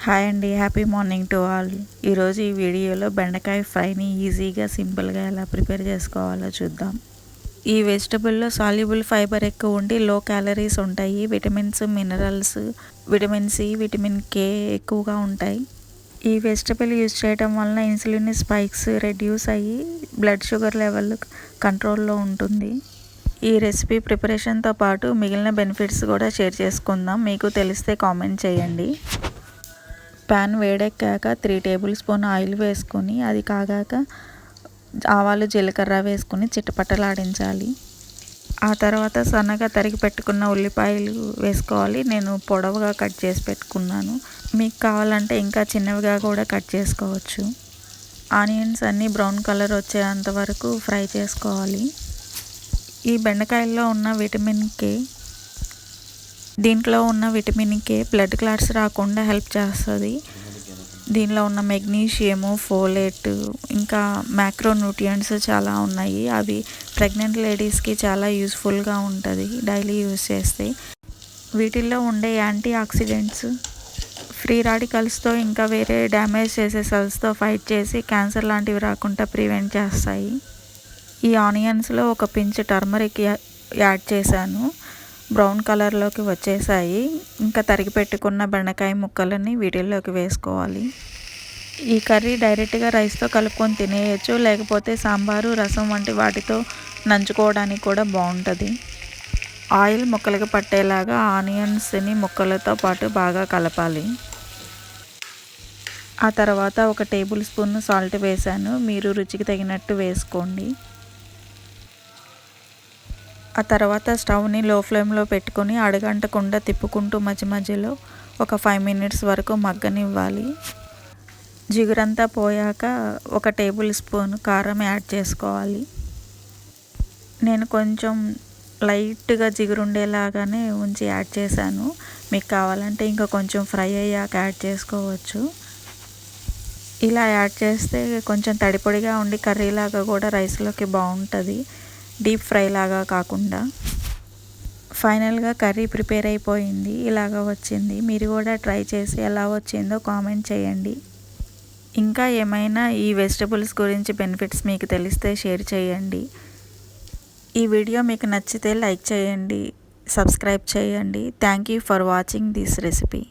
Hi అండి, happy morning to all. ఈరోజు ఈ వీడియోలో బెండకాయ ఫ్రైని ఈజీగా సింపుల్గా ఎలా ప్రిపేర్ చేసుకోవాలో చూద్దాం. ఈ వెజిటబుల్లో సాల్యుబుల్ ఫైబర్ ఎక్కువ ఉండి లో క్యాలరీస్ ఉంటాయి. Vitamins, minerals, vitamin C, vitamin K ఎక్కువగా ఉంటాయి. ఈ వెజిటబుల్ యూజ్ చేయడం వలన ఇన్సులిన్ స్పైక్స్ రెడ్యూస్ అయ్యి బ్లడ్ షుగర్ లెవెల్ కంట్రోల్లో ఉంటుంది. ఈ రెసిపీ ప్రిపరేషన్తో పాటు మిగిలిన బెనిఫిట్స్ కూడా షేర్ చేసుకుందాం. మీకు తెలిస్తే కామెంట్ చేయండి. ప్యాన్ వేడెక్కాక 3 టేబుల్ స్పూన్ ఆయిల్ వేసుకొని అది కాగాక ఆవాలు, జీలకర్ర వేసుకొని చిటపటలాడించాలి. ఆ తర్వాత సన్నగా తరిగి పెట్టుకున్న ఉల్లిపాయలు వేసుకోవాలి. నేను పొడవుగా కట్ చేసి పెట్టుకున్నాను. మీకు కావాలంటే ఇంకా చిన్నవిగా కూడా కట్ చేసుకోవచ్చు. ఆనియన్స్ అన్నీ బ్రౌన్ కలర్ వచ్చేంత వరకు ఫ్రై చేసుకోవాలి. ఈ బెండకాయల్లో ఉన్న విటమిన్ కే, దీంట్లో ఉన్న విటమిన్ కే బ్లడ్ క్లాట్స్ రాకుండా హెల్ప్ చేస్తుంది. దీనిలో ఉన్న మెగ్నీషియము, ఫోలేట్, ఇంకా మ్యాక్రోన్యూట్రియంట్స్ చాలా ఉన్నాయి. అవి ప్రెగ్నెంట్ లేడీస్కి చాలా యూస్ఫుల్గా ఉంటుంది డైలీ యూస్ చేస్తే. వీటిల్లో ఉండే యాంటీ ఆక్సిడెంట్స్ ఫ్రీ రాడికల్స్తో ఇంకా వేరే డ్యామేజ్ చేసే సెల్స్తో ఫైట్ చేసి క్యాన్సర్ లాంటివి రాకుండా ప్రివెంట్ చేస్తాయి. ఈ ఆనియన్స్లో ఒక పించ్ టర్మరిక్ యాడ్ చేశాను. బ్రౌన్ కలర్లోకి వచ్చేసాయి. ఇంకా తరిగి పెట్టుకున్న బెండకాయ ముక్కలని వీటిల్లోకి వేసుకోవాలి. ఈ కర్రీ డైరెక్ట్గా రైస్తో కలుపుకొని తినేయచ్చు, లేకపోతే సాంబారు, రసం వంటి వాటితో నంచుకోవడానికి కూడా బాగుంటుంది. ఆయిల్ ముక్కలకు పట్టేలాగా ఆనియన్స్ని ముక్కలతో పాటు బాగా కలపాలి. ఆ తర్వాత ఒక టేబుల్ స్పూన్ సాల్ట్ వేసాను. మీరు రుచికి తగినట్టు వేసుకోండి. ఆ తర్వాత స్టవ్ని లో ఫ్లేమ్లో పెట్టుకొని అడుగంటకుండా తిప్పుకుంటూ మధ్య మధ్యలో ఒక 5 మినిట్స్ వరకు మగ్గనివ్వాలి. జిగురంతా పోయాక ఒక టేబుల్ స్పూన్ కారం యాడ్ చేసుకోవాలి. నేను కొంచెం లైట్గా జిగురుండేలాగానే ఉంచి యాడ్ చేశాను. మీకు కావాలంటే ఇంకా కొంచెం ఫ్రై అయ్యాక యాడ్ చేసుకోవచ్చు. ఇలా యాడ్ చేస్తే కొంచెం తడిపొడిగా ఉండి కర్రీలాగా కూడా రైస్లోకి బాగుంటుంది, డీప్ ఫ్రై లాగా కాకుండా. ఫైనల్గా కర్రీ ప్రిపేర్ అయిపోయింది. ఇలాగ వచ్చింది. మీరు కూడా ట్రై చేసి ఎలా వచ్చిందో కామెంట్ చేయండి. ఇంకా ఏమైనా ఈ వెజిటబుల్స్ గురించి బెనిఫిట్స్ మీకు తెలిస్తే షేర్ చేయండి. ఈ వీడియో మీకు నచ్చితే లైక్ చేయండి, సబ్స్క్రైబ్ చేయండి. Thank you for watching this recipe.